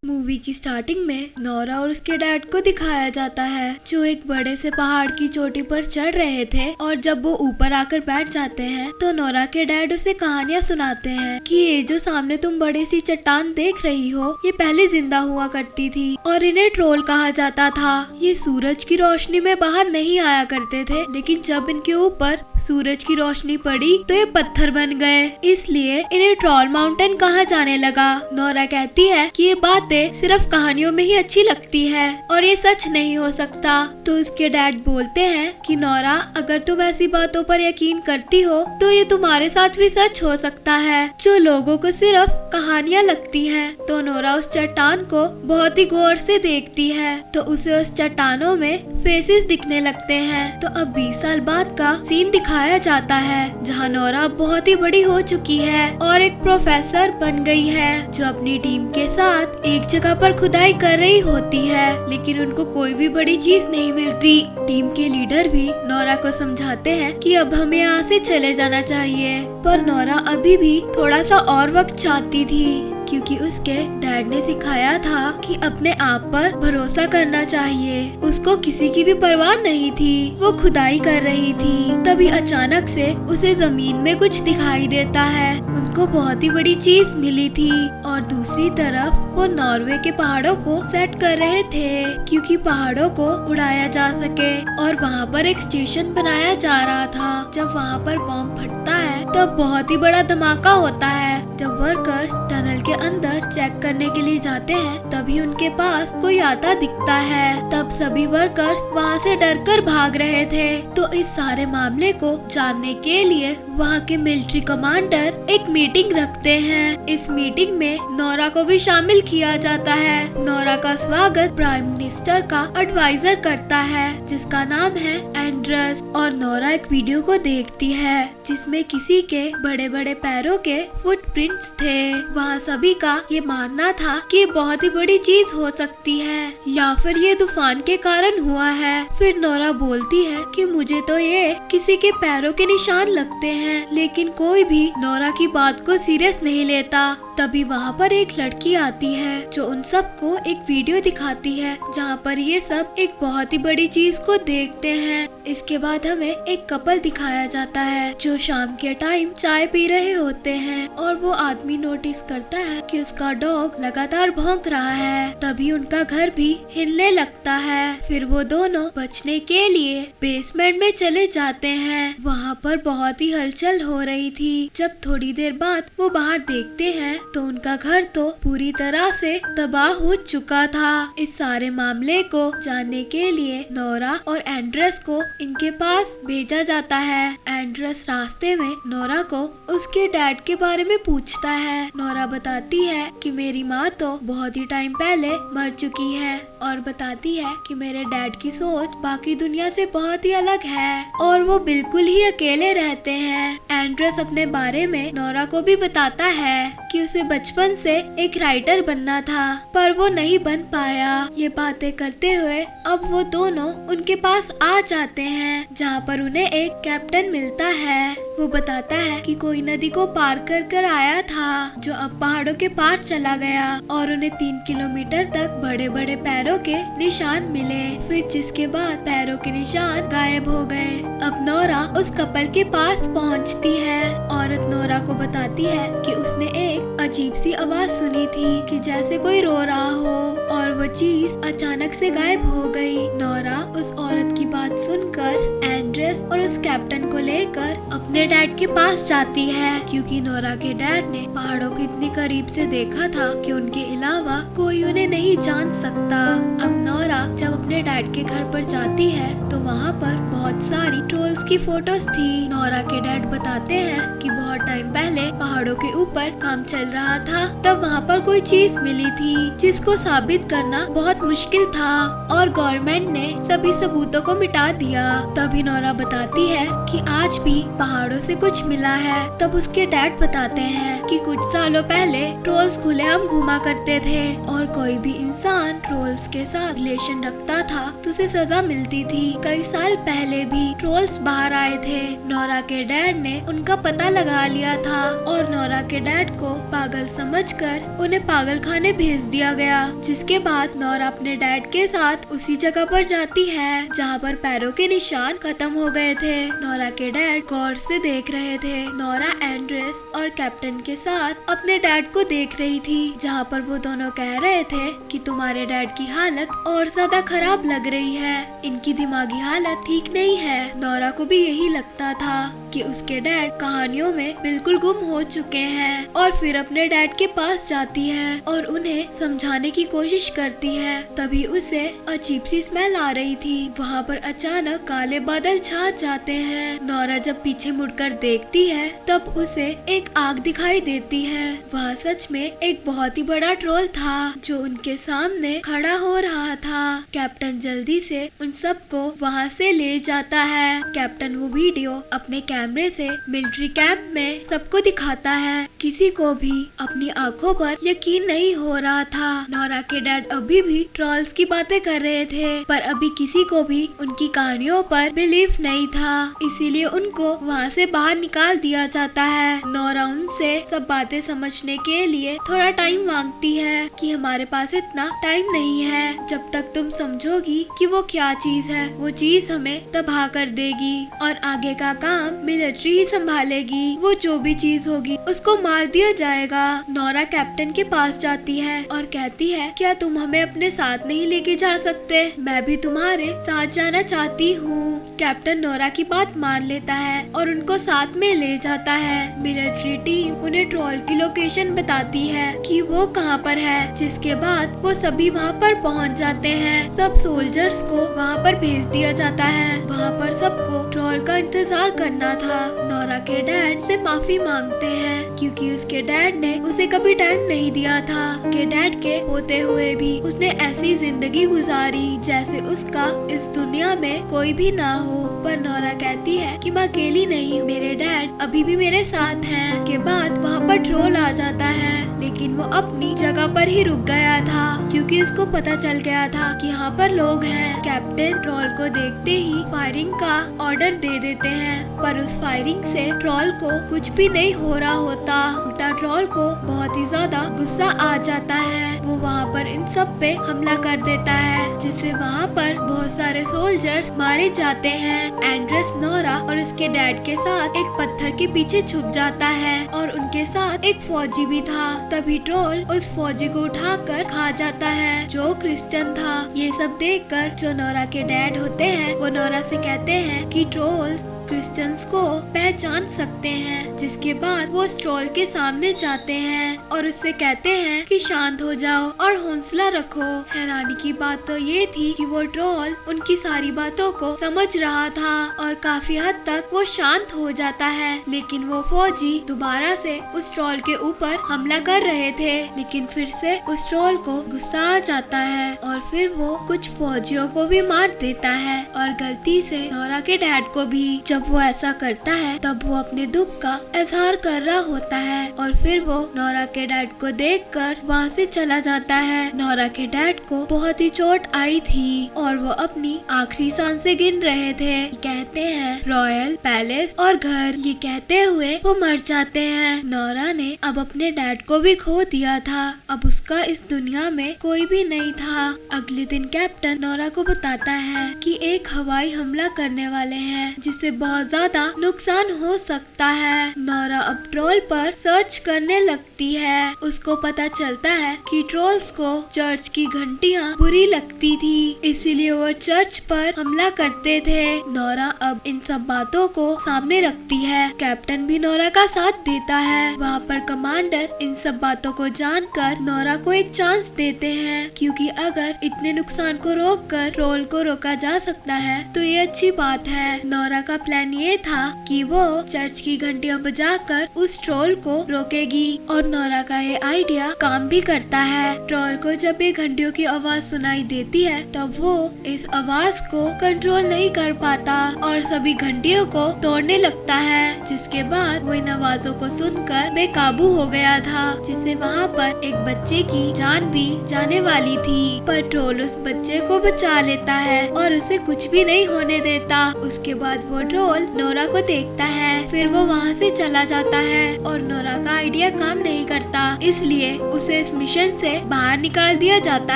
Movie की starting में Nora और उसके डैड को दिखाया जाता है जो एक बड़े से पहाड़ की चोटी पर चढ़ रहे थे। और जब वो ऊपर आकर बैठ जाते हैं तो नोरा के डैड उसे कहानियां सुनाते हैं कि ये जो सामने तुम बड़ी सी चट्टान देख रही हो ये पहले जिंदा हुआ करती थी और इन्हें ट्रोल कहा जाता था। ये सूरज की रोशनी में बाहर नहीं आया करते थे, लेकिन जब इनके ऊपर सूरज की रोशनी पड़ी तो ये पत्थर बन गए, इसलिए इन्हें ट्रोल माउंटेन कहा जाने लगा। नोरा कहती है कि ये बातें सिर्फ कहानियों में ही अच्छी लगती है और ये सच नहीं हो सकता। तो उसके डैड बोलते हैं कि नोरा, अगर तुम ऐसी बातों पर यकीन करती हो तो ये तुम्हारे साथ भी सच हो सकता है जो लोगों को सिर्फ कहानियाँ लगती हैं। तो नोरा उस चट्टान को बहुत ही गौर से देखती है तो उसे उस चट्टानों में फेसेस दिखने लगते हैं। तो अब 20 साल बाद का सीन दिखाया जाता है जहाँ नोरा बहुत ही बड़ी हो चुकी है और एक प्रोफेसर बन गई है जो अपनी टीम के साथ एक जगह पर खुदाई कर रही होती है, लेकिन उनको कोई भी बड़ी चीज नहीं मिलती। टीम के लीडर भी नोरा को समझाते हैं कि अब हमें यहाँ से चले जाना चाहिए, पर नोरा अभी भी थोड़ा सा और वक्त चाहती थी क्योंकि उसके डैड ने सिखाया था कि अपने आप पर भरोसा करना चाहिए। उसको किसी की भी परवाह नहीं थी, वो खुदाई कर रही थी। तभी अचानक से उसे जमीन में कुछ दिखाई देता है। उनको बहुत ही बड़ी चीज मिली थी और दूसरी तरफ वो नॉर्वे के पहाड़ों को सेट कर रहे थे क्योंकि पहाड़ों को उड़ाया जा सके और वहाँ पर एक स्टेशन बनाया जा रहा था। जब वहाँ पर बॉम्ब फटता है तब बहुत ही बड़ा धमाका होता है। जब वर्कर्स टनल के अंदर चेक करने के लिए जाते हैं तभी उनके पास कोई आता दिखता है। तब सभी वर्कर्स वहाँ से डरकर भाग रहे थे। तो इस सारे मामले को जानने के लिए वहाँ के मिलिट्री कमांडर एक मीटिंग रखते हैं। इस मीटिंग में नोरा को भी शामिल किया जाता है। नोरा का स्वागत प्राइम मिनिस्टर का एडवाइजर करता है जिसका नाम है एंड्रस। और नोरा एक वीडियो को देखती है जिसमें किसी के बड़े बड़े पैरों के फुटप्रिंट्स थे। वहाँ सभी का ये मानना था कि बहुत ही बड़ी चीज हो सकती है या फिर ये तूफान के कारण हुआ है। फिर नोरा बोलती है कि मुझे तो ये किसी के पैरों के निशान लगते हैं, लेकिन कोई भी नोरा की बात को सीरियस नहीं लेता। तभी वहाँ पर एक लड़की आती है जो उन सबको एक वीडियो दिखाती है जहाँ पर ये सब एक बहुत ही बड़ी चीज को देखते हैं। इसके बाद हमें एक कपल दिखाया जाता है जो शाम के टाइम चाय पी रहे होते हैं और वो आदमी नोटिस करता है कि उसका डॉग लगातार भौंक रहा है। तभी उनका घर भी हिलने लगता है। फिर वो दोनों बचने के लिए बेसमेंट में चले जाते हैं। वहाँ पर बहुत ही हलचल हो रही थी। जब थोड़ी देर बाद वो बाहर देखते हैं तो उनका घर तो पूरी तरह से तबाह हो चुका था। इस सारे मामले को जानने के लिए नोरा और एंड्रस को इनके पास भेजा जाता है। एंड्रस रास्ते में नोरा को उसके डैड के बारे में पूछता है। नोरा बताती है कि मेरी माँ तो बहुत ही टाइम पहले मर चुकी है और बताती है कि मेरे डैड की सोच बाकी दुनिया से बहुत ही अलग है और वो बिल्कुल ही अकेले रहते हैं। एंड्रस अपने बारे में नोरा को भी बताता है कि उसे बचपन से एक राइटर बनना था पर वो नहीं बन पाया। ये बातें करते हुए अब वो दोनों उनके पास आ जाते हैं जहाँ पर उन्हें एक कैप्टन मिलता है। वो बताता है कि कोई नदी को पार कर कर आया था जो अब पहाड़ों के पार चला गया और उन्हें 3 किलोमीटर तक बड़े बड़े पैरों के निशान मिले। फिर जिसके बाद पैरों के निशान गायब हो गए। अब नोरा उस कपल के पास पहुंचती है। औरत नोरा को बताती है कि उसने एक अजीब सी आवाज सुनी थी कि जैसे कोई रो रहा हो और वो चीज अचानक से गायब हो गई। नोरा उस औरत की बात सुनकर एंड्रस और उस कैप्टन को लेकर अपने डैड के पास जाती है क्योंकि नोरा के डैड ने पहाड़ों को इतनी करीब से देखा था कि उनके अलावा कोई उन्हें नहीं जान सकता। अब नोरा जब अपने डैड के घर पर जाती है तो वहाँ पर बहुत सारी ट्रोल्स की फोटोज थी। नोरा के डैड बताते हैं कि बहुत टाइम पहले पहाड़ों के ऊपर काम चल रहा था, तब वहाँ पर कोई चीज मिली थी जिसको साबित करना बहुत मुश्किल था और गवर्नमेंट ने सभी सबूतों को मिटा मिटा दिया। तभी नोरा बताती है कि आज भी पहाड़ों से कुछ मिला है। तब उसके डैड बताते हैं कि कुछ सालों पहले ट्रोल्स खुलेआम घूमा करते थे और कोई भी इंसान ट्रोल्स के साथ रिलेशन रखता था तो उसे सजा मिलती थी। कई साल पहले भी ट्रोल्स बाहर आए थे। नोरा के डैड ने उनका पता लगा लिया था और नोरा के डैड को पागल समझकर उन्हें पागल खाने भेज दिया गया। जिसके बाद नोरा अपने डैड के साथ उसी जगह पर जाती है जहाँ पर पैरों के निशान खत्म हो गए थे। नोरा के डैड गौर से देख रहे थे। नोरा एंड्रेस और कैप्टन के साथ अपने डैड को देख रही थी, जहाँ पर वो दोनों कह रहे थे कि तुम्हारे डैड की हालत और ज्यादा खराब लग रही है, इनकी दिमागी हालत ठीक नहीं है। नोरा को भी यही लगता था कि उसके डैड कहानियों में बिल्कुल गुम हो चुके हैं और फिर अपने डैड के पास जाती है और उन्हें समझाने की कोशिश करती है। तभी उसे अजीब सी स्मेल आ रही थी। वहाँ पर अचानक काले बादल छा जाते हैं। नोरा जब पीछे मुड़कर देखती है तब उसे एक आग दिखाई देती है। वहाँ सच में एक बहुत ही बड़ा ट्रोल था जो उनके सामने खड़ा हो रहा था। कैप्टन जल्दी से उन सबको वहाँ से ले जाता है। कैप्टन वो वीडियो अपने कैमरे से मिलिट्री कैंप में सबको दिखाता है। किसी को भी अपनी आंखों पर यकीन नहीं हो रहा था। नोरा के डैड अभी भी ट्रोल्स की बातें कर रहे थे पर अभी किसी को भी उनकी कहानियों पर बिलीव नहीं था, इसीलिए उनको वहाँ से बाहर निकाल दिया जाता है। नोरा उनसे सब बातें समझने के लिए थोड़ा टाइम मांगती है कि हमारे पास इतना टाइम नहीं है, जब तक तुम समझोगी कि वो क्या चीज है वो चीज हमें तबाह कर देगी और आगे का काम मिलिट्री ही संभालेगी। वो जो भी चीज होगी उसको मार दिया जाएगा। नोरा कैप्टन के पास जाती है और कहती है क्या तुम हमें अपने साथ नहीं लेके जा सकते, मैं भी तुम्हारे साथ जाना चाहती हूँ। कैप्टन नोरा की बात मान लेता है और उनको साथ में ले जाता है। मिलिट्री टीम उन्हें ट्रोल की लोकेशन बताती है कि वो कहाँ पर है, जिसके बाद वो सभी वहाँ पर पहुँच जाते हैं। सब सोल्जर्स को वहाँ पर भेज दिया जाता है। वहाँ पर सबको ट्रोल का इंतजार करना था। नोरा के डैड से माफी मांगते हैं क्योंकि उसके डैड ने उसे कभी टाइम नहीं दिया था। के डैड के होते हुए भी उसने ऐसी जिंदगी गुजारी जैसे उसका इस दुनिया में कोई भी ना हो। पर नोरा कहती है कि मैं अकेली नहीं हूँ, मेरे डैड अभी भी मेरे साथ हैं। के बाद वहाँ पर ट्रोल आ जाता है लेकिन वो अपनी जगह पर ही रुक गया था क्योंकि उसको पता चल गया था कि यहाँ पर लोग हैं। कैप्टन ट्रोल को देखते ही फायरिंग का ऑर्डर दे देते हैं पर उस फायरिंग से ट्रोल को कुछ भी नहीं हो रहा होता। उल्टा ट्रोल को बहुत ही ज्यादा गुस्सा आ जाता है। वो वहाँ पर इन सब पे हमला कर देता है जिससे वहाँ पर बहुत सारे सोल्जर्स मारे जाते हैं। एंड्रेस नोरा और उसके डैड के साथ एक पत्थर के पीछे छुप जाता है और उनके साथ एक फौजी भी था। तभी ट्रोल उस फौजी को उठाकर खा जाता है जो क्रिश्चियन था। ये सब देखकर जो नोरा के डैड होते हैं वो नोरा से कहते हैं कि ट्रोल्स क्रिश्चियंस को पहचान सकते हैं। जिसके बाद वो ट्रोल के सामने जाते हैं और उससे कहते हैं कि शांत हो जाओ और हौसला रखो। हैरानी की बात तो ये थी कि वो ट्रोल उनकी सारी बातों को समझ रहा था और काफी हद तक वो शांत हो जाता है। लेकिन वो फौजी दोबारा से उस ट्रोल के ऊपर हमला कर रहे थे लेकिन फिर से उस ट्रोल को गुस्सा आ जाता है और फिर वो कुछ फौजियों को भी मार देता है और गलती से नोरा के डैड को भी। जब वो ऐसा करता है तब वो अपने दुख का इजहार कर रहा होता है और फिर वो नोरा के डैड को देखकर वहाँ से चला जाता है। नोरा के डैड को बहुत ही चोट आई थी और वो अपनी आखिरी सांसें गिन रहे थे। कहते हैं रॉयल पैलेस और घर, ये कहते हुए वो मर जाते हैं। नोरा ने अब अपने डैड को भी खो दिया था। अब उसका इस दुनिया में कोई भी नहीं था। अगले दिन कैप्टन नोरा को बताता है कि एक हवाई हमला करने वाले हैं जिससे बहुत ज्यादा नुकसान हो सकता है। नोरा अब ट्रोल पर सर्च करने लगती है। उसको पता चलता है कि ट्रोल्स को चर्च की घंटियां बुरी लगती थी, इसीलिए वो चर्च पर हमला करते थे। नोरा अब इन सब बातों को सामने रखती है। कैप्टन भी नोरा का साथ देता है। वहाँ पर कमांडर इन सब बातों को जानकर नोरा को एक चांस देते हैं, क्योंकि अगर इतने नुकसान को रोककर ट्रोल को रोका जा सकता है तो ये अच्छी बात है। नोरा का प्लान ये था कि वो चर्च की घंटियां बजाकर उस ट्रोल को रोकेगी और नोरा का ये आइडिया काम भी करता है। ट्रोल को जब ये घंटियों की आवाज सुनाई देती है तब वो इस आवाज को कंट्रोल नहीं कर पाता और सभी घंटियों को तोड़ने लगता है, जिसके बाद वो इन आवाजों को सुनकर बेकाबू हो गया था, जिससे वहाँ पर एक बच्चे की जान भी जाने वाली थी। पर ट्रोल उस बच्चे को बचा लेता है और उसे कुछ भी नहीं होने देता। उसके बाद वो ट्रोल नोरा को देखता है, फिर वो वहाँ से चला जाता है और नोरा का आइडिया काम नहीं करता, इसलिए उसे इस मिशन से बाहर निकाल दिया जाता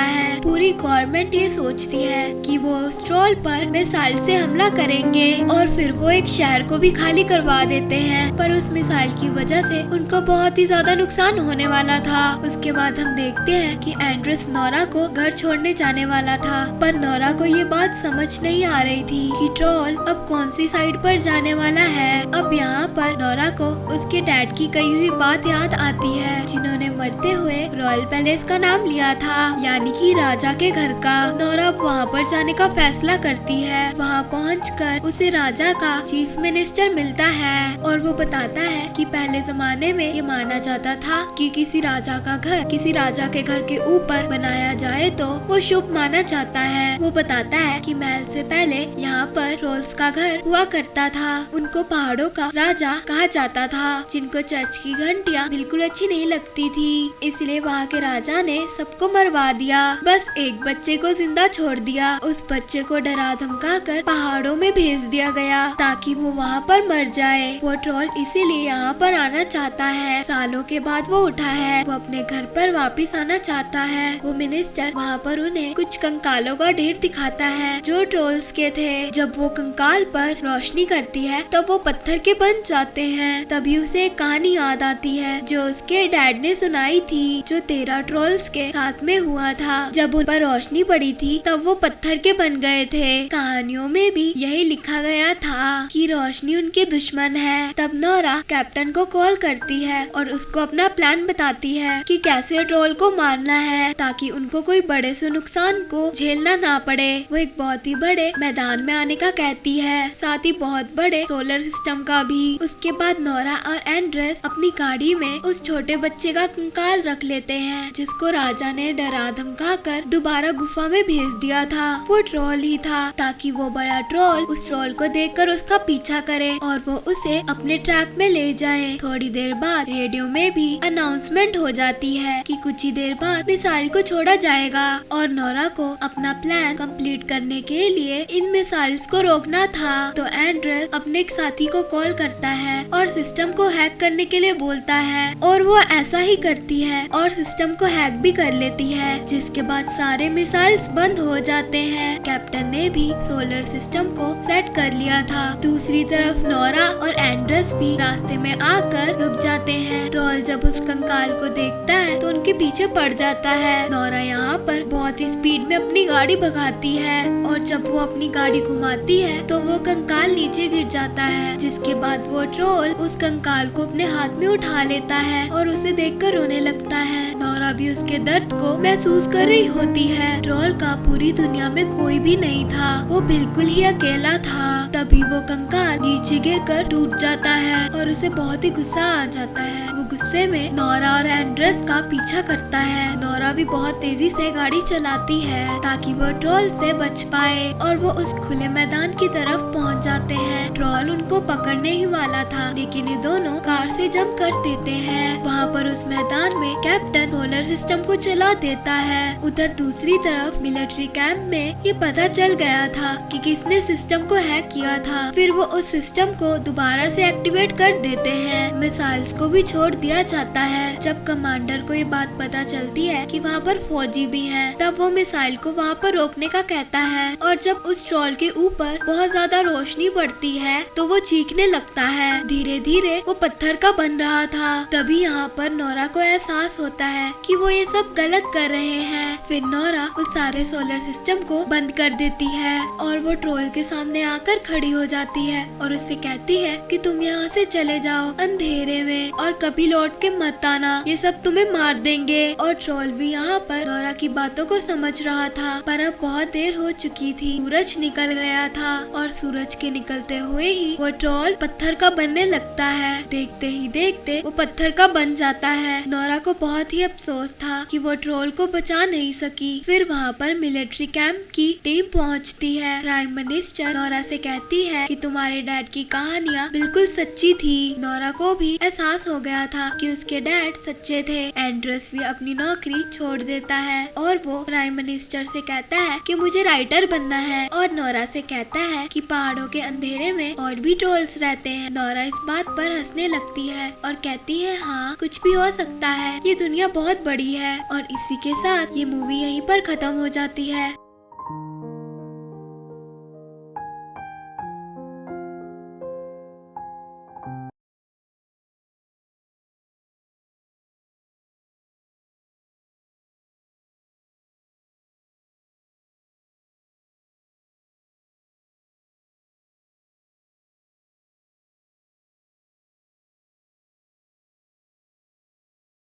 है। पूरी गवर्नमेंट ये सोचती है कि वो उस ट्रोल पर मिसाइल से हमला करेंगे और फिर वो एक शहर को भी खाली करवा देते हैं, पर उस मिसाइल की वजह से उनको बहुत ही ज्यादा नुकसान होने वाला था। उसके बाद हम देखते हैं कि एंड्रेस नोरा को घर छोड़ने जाने वाला था, पर नोरा को ये बात समझ नहीं आ रही थी कि ट्रोल अब कौन सी साइड पर जाने वाला है। अब यहाँ पर नोरा को उसके डैड की कही हुई बात याद आती है, जिन्होंने मरते हुए रॉयल पैलेस का नाम लिया था, यानी कि राजा के घर का। नोरा वहाँ पर जाने का फैसला करती है। वहाँ पहुंचकर उसे राजा का चीफ मिनिस्टर मिलता है और वो बताता है कि पहले जमाने में ये माना जाता था कि किसी राजा का घर किसी राजा के घर के ऊपर बनाया जाए तो वो शुभ माना जाता है। वो बताता है कि महल से पहले यहाँ पर ट्रोल्स का घर हुआ करता था। उनको पहाड़ों का राजा कहा जाता था, जिनको चर्च की घंटियाँ बिल्कुल अच्छी नहीं लगती थी, इसलिए वहाँ के राजा ने सबको मरवा दिया, बस एक बच्चे को जिंदा छोड़ दिया। उस बच्चे को डरा धमका कर पहाड़ों में भेज दिया गया ताकि वो वहाँ पर मर जाए। वो ट्रोल इसीलिए यहाँ पर आना चाहता है। सालों के बाद वो उठा है, वो अपने घर पर वापस आना चाहता है। वो मिनिस्टर वहाँ पर उन्हें कुछ कंकालों का ढेर दिखाता है जो ट्रोल्स के थे। जब वो कंकाल पर रोशनी करती है तब वो पत्थर के बन जाते हैं। तभी उसे एक कहानी याद आती है जो उसके डैड ने सुनाई थी, जो 13 ट्रोल्स के साथ में हुआ था। जब उन पर रोशनी पड़ी थी तब वो पत्थर के बन गए थे। कहानियों में भी यही लिखा गया था कि रोशनी उनके दुश्मन है। तब नोरा कैप्टन को कॉल करती है और उसको अपना प्लान बताती है कि कैसे ट्रोल को मारना है ताकि उनको कोई बड़े से नुकसान को झेलना ना पड़े। वो एक बहुत ही बड़े मैदान में आने का कहती है, साथ ही बहुत बड़े सोलर सिस्टम का भी। उसके बाद नोरा और एंड्रेस अपनी गाड़ी में उस छोटे बच्चे का कंकाल रख लेते हैं, जिसको राजा ने डरा धमका कर दोबारा गुफा में भेज दिया था। वो ट्रोल ही था ताकि वो बड़ा ट्रोल उस ट्रोल को देखकर उसका पीछा करे और वो उसे अपने ट्रैप में ले जाए। थोड़ी देर बाद रेडियो में भी अनाउंसमेंट हो जाती है कि कुछ ही देर बाद मिसाइल को छोड़ा जाएगा और नोरा को अपना प्लान कंप्लीट करने के लिए इन मिसाइल्स को रोकना था। तो एंड्रेस अपने एक साथी को कॉल करता है और सिस्टम को हैक करने के लिए बोलता है और वो ऐसा ही करती है और सिस्टम को हैक भी कर लेती है, जिसके बाद सारे मिसाइल्स बंद हो जाते हैं। कैप्टन ने भी सोलर सिस्टम को सेट कर लिया था। दूसरी तरफ नोरा और एंड्रेस भी रास्ते में आकर रुक जाते हैं। ट्रोल जब उस कंकाल को देखता है तो उनके पीछे पड़ जाता है। नोरा यहाँ पर बहुत ही स्पीड में अपनी गाड़ी भगाती है और जब वो अपनी गाड़ी घुमाती है तो वो कंकाल नीचे गिर जाता है, जिसके बाद वो ट्रोल उस कंकाल को अपने हाथ में उठा लेता है और उसे देखकर रोने लगता है। नोरा भी उसके दर्द को महसूस कर रही होती है। ट्रोल का पूरी दुनिया में कोई भी नहीं था, वो बिल्कुल ही अकेला था। तभी वो कंकाल नीचे गिरकर टूट जाता है और उसे बहुत ही गुस्सा आ जाता है। वो गुस्से में नोरा और एंड्रेस का पीछा करता है। नोरा भी बहुत तेजी से गाड़ी चलाती है ताकि वो ट्रोल से बच पाए और वो उस खुले मैदान की तरफ पहुंच जाते हैं। ट्रोल उनको पकड़ने ही वाला था, लेकिन ये दोनों कार से जंप कर देते हैं। वहाँ पर उस मैदान में कैप्टन सोलर सिस्टम को चला देता है। उधर दूसरी तरफ मिलिट्री कैंप में ये पता चल गया था कि किसने सिस्टम को हैक किया था। फिर वो उस सिस्टम को दोबारा से एक्टिवेट कर देते हैं। मिसाइल्स को भी छोड़ दिया जाता है। जब कमांडर को ये बात पता चलती है कि वहाँ पर फौजी भी हैं, तब वो मिसाइल को वहाँ पर रोकने का कहता है और जब उस ट्रोल के ऊपर बहुत ज्यादा रोशनी पड़ती है तो वो चीखने लगता है। धीरे धीरे वो पत्थर का बन रहा था। तभी यहाँ पर नोरा को एहसास होता है कि वो ये सब गलत कर रहे हैं। फिर नोरा उस सारे सोलर सिस्टम को बंद कर देती है और वो ट्रोल के सामने आकर खड़ी हो जाती है और उससे कहती है कि तुम यहाँ से चले जाओ अंधेरे में और कभी लौट के मत आना, ये सब तुम्हें मार देंगे। और ट्रोल भी यहाँ पर नोरा की बातों को समझ रहा था, पर अब बहुत देर हो चुकी थी। सूरज निकल गया था और सूरज के निकलते हुए ही वो ट्रोल पत्थर का बनने लगता है। देखते ही देखते वो पत्थर का बन जाता है। नोरा को बहुत ही अफसोस था कि वो ट्रोल को बचा नहीं सकी। फिर वहाँ पर मिलिट्री कैंप की टीम पहुँचती है। प्राइम मिनिस्टर नोरा से कहती है कि तुम्हारे डैड की कहानियाँ बिल्कुल सच्ची थी। नोरा को भी एहसास हो गया था कि उसके डैड सच्चे थे। एंड्रस भी अपनी नौकरी छोड़ देता है और वो प्राइम मिनिस्टर से कहता है कि मुझे राइटर बनना है, और नोरा से कहता है कि पहाड़ों के अंधेरे में और भी ट्रोल्स रहते हैं। नोरा इस बात पर हंसने लगती है और कहती है हाँ, कुछ भी हो सकता है, ये दुनिया बहुत बड़ी है। और इसी के साथ ये मूवी यहीं पर खत्म हो जाती है।